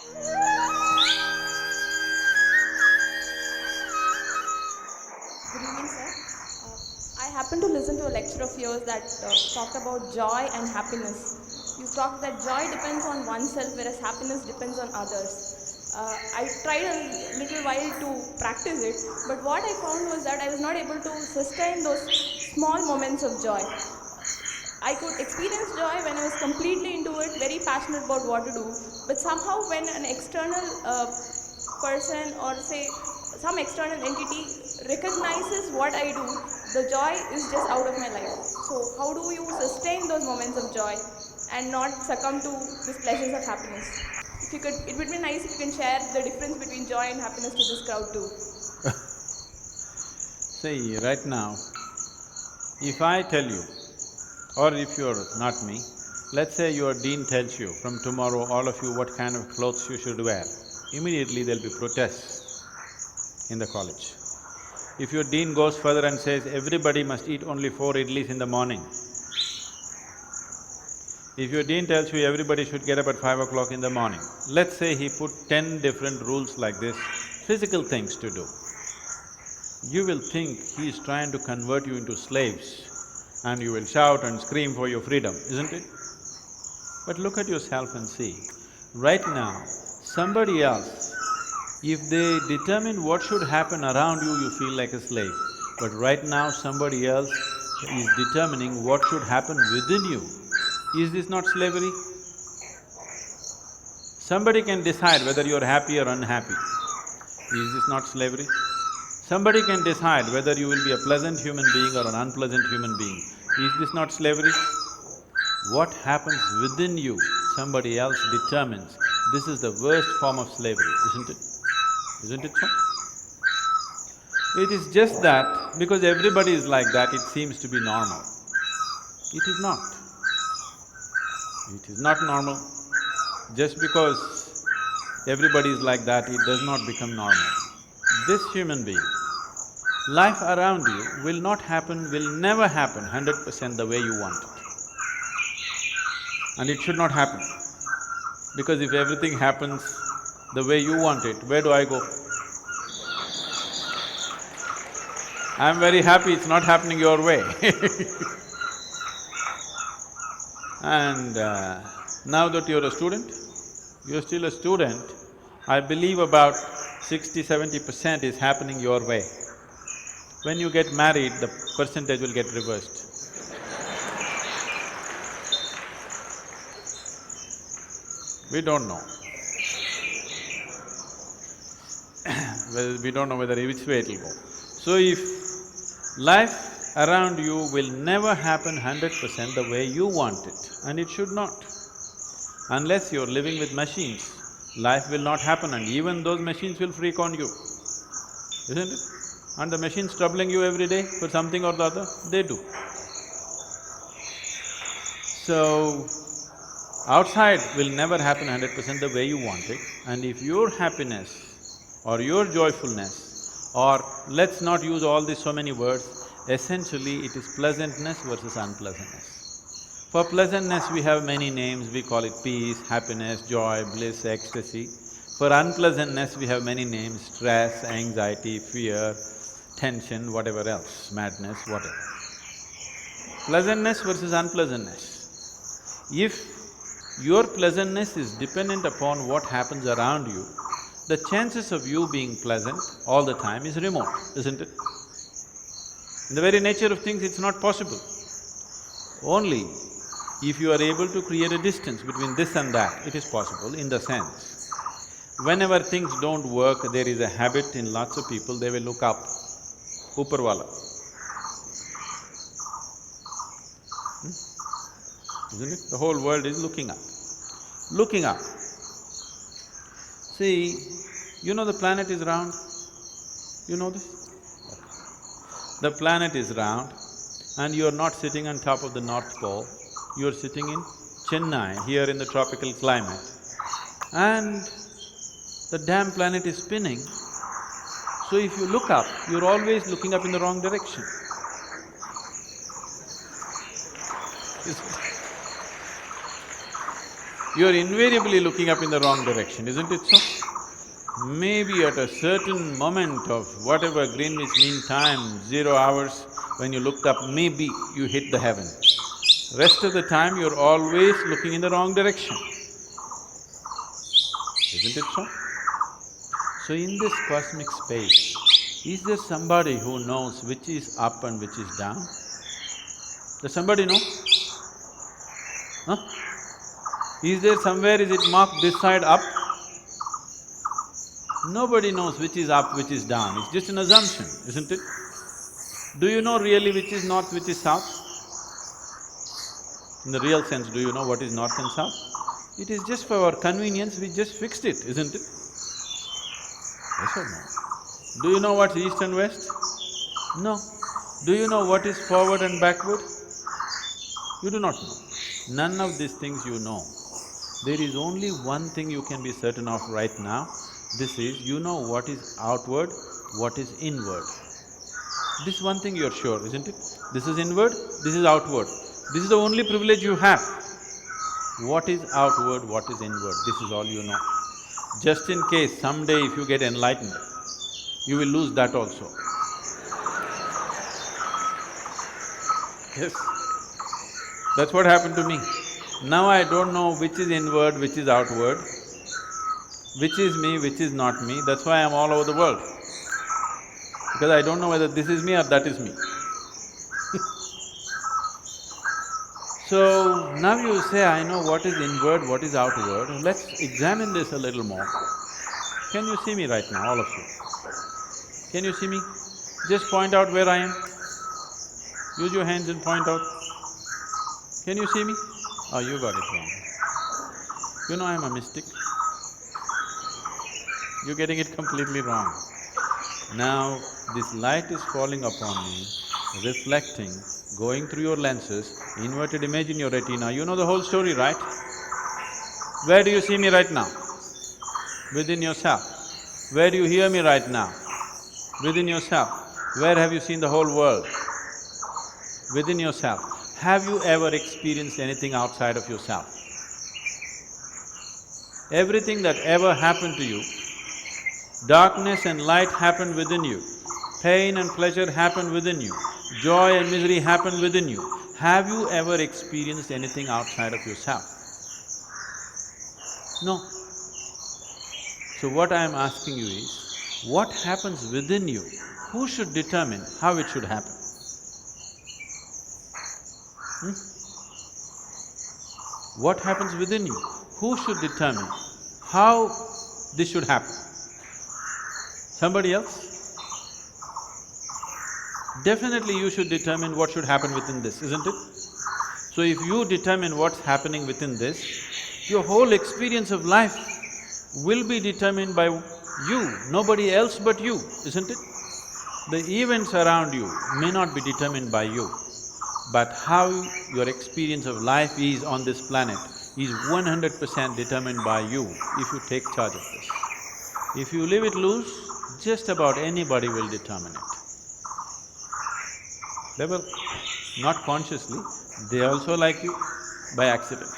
Good evening, sir. I happened to listen to a lecture of yours that talked about joy and happiness. You talked that joy depends on oneself, whereas happiness depends on others. I tried a little while to practice it, but what I found was that I was not able to sustain those small moments of joy. I could experience joy when I was completely into it, very passionate about what to do, but somehow when an external person or say some external entity recognizes what I do, the joy is just out of my life. So how do you sustain those moments of joy and not succumb to these pleasures of happiness? If you could, it would be nice if you can share the difference between joy and happiness to this crowd too. See, right now, if I tell you, or if you're not me, let's say your dean tells you, from tomorrow all of you what kind of clothes you should wear, immediately there'll be protests in the college. If your dean goes further and says, everybody must eat only 4 idlis in the morning, if your dean tells you everybody should get up at 5 o'clock in the morning, let's say he put 10 different rules like this, physical things to do, you will think he is trying to convert you into slaves and you will shout and scream for your freedom, isn't it? But look at yourself and see, right now, somebody else, if they determine what should happen around you, you feel like a slave. But right now, somebody else is determining what should happen within you. Is this not slavery? Somebody can decide whether you're happy or unhappy. Is this not slavery? Somebody can decide whether you will be a pleasant human being or an unpleasant human being. Is this not slavery? What happens within you, somebody else determines. This is the worst form of slavery, isn't it? Isn't it so? It is just that because everybody is like that, it seems to be normal. It is not. It is not normal. Just because everybody is like that, it does not become normal. This human being, life around you will not happen, will never happen 100% the way you want it. And it should not happen. Because if everything happens the way you want it, where do I go? I'm very happy it's not happening your way And now that you're a student, you're still a student, I believe about 60–70% is happening your way. When you get married, the percentage will get reversed. We don't know. Well, we don't know whether which way it'll go. So if life around you will never happen 100% the way you want it, and it should not. Unless you're living with machines, life will not happen and even those machines will freak on you, isn't it? And the machines troubling you every day for something or the other, they do. So, outside will never happen 100% the way you want it, and if your happiness or your joyfulness, or let's not use all these so many words, essentially it is pleasantness versus unpleasantness. For pleasantness we have many names, we call it peace, happiness, joy, bliss, ecstasy. For unpleasantness we have many names, stress, anxiety, fear, tension, whatever else, madness, whatever. Pleasantness versus unpleasantness. If your pleasantness is dependent upon what happens around you, the chances of you being pleasant all the time is remote, isn't it? In the very nature of things, it's not possible. Only if you are able to create a distance between this and that, it is possible in the sense, whenever things don't work, there is a habit in lots of people, they will look up, Upar isn't it? The whole world is looking up. Looking up. See, you know the planet is round? You know this? The planet is round and you're not sitting on top of the North Pole, you're sitting in Chennai, here in the tropical climate, and the damn planet is spinning. So if you look up, you're always looking up in the wrong direction. you're invariably looking up in the wrong direction, isn't it so? Maybe at a certain moment of whatever Greenwich Mean Time, 0 hours, when you looked up, maybe you hit the heaven. Rest of the time, you're always looking in the wrong direction, isn't it so? So in this cosmic space, is there somebody who knows which is up and which is down? Does somebody know? Huh? Is there somewhere, is it marked this side up? Nobody knows which is up, which is down, it's just an assumption, isn't it? Do you know really which is north, which is south? In the real sense, do you know what is north and south? It is just for our convenience, we just fixed it, isn't it? Yes or no? Do you know what's east and west? No. Do you know what is forward and backward? You do not know. None of these things you know. There is only one thing you can be certain of right now, this is, you know what is outward, what is inward. This one thing you're sure, isn't it? This is inward, this is outward. This is the only privilege you have. What is outward, what is inward, this is all you know. Just in case someday if you get enlightened, you will lose that also. Yes, that's what happened to me. Now I don't know which is inward, which is outward, which is me, which is not me, that's why I'm all over the world. Because I don't know whether this is me or that is me. So, now you say, I know what is inward, what is outward, let's examine this a little more. Can you see me right now, all of you? Can you see me? Just point out where I am. Use your hands and point out. Can you see me? Oh, you got it wrong. You know I'm a mystic. You're getting it completely wrong. Now, this light is falling upon me, reflecting, going through your lenses, inverted image in your retina, you know the whole story, right? Where do you see me right now? Within yourself. Where do you hear me right now? Within yourself. Where have you seen the whole world? Within yourself. Have you ever experienced anything outside of yourself? Everything that ever happened to you, darkness and light happened within you, pain and pleasure happened within you, joy and misery happened within you. Have you ever experienced anything outside of yourself? No. So what I am asking you is, what happens within you? Who should determine how it should happen? What happens within you? Who should determine how this should happen? Somebody else? Definitely you should determine what should happen within this, isn't it? So if you determine what's happening within this, your whole experience of life will be determined by you, nobody else but you, isn't it? The events around you may not be determined by you, but how your experience of life is on this planet is 100% determined by you if you take charge of this. If you leave it loose, just about anybody will determine it. They will, not consciously, they also like you by accident.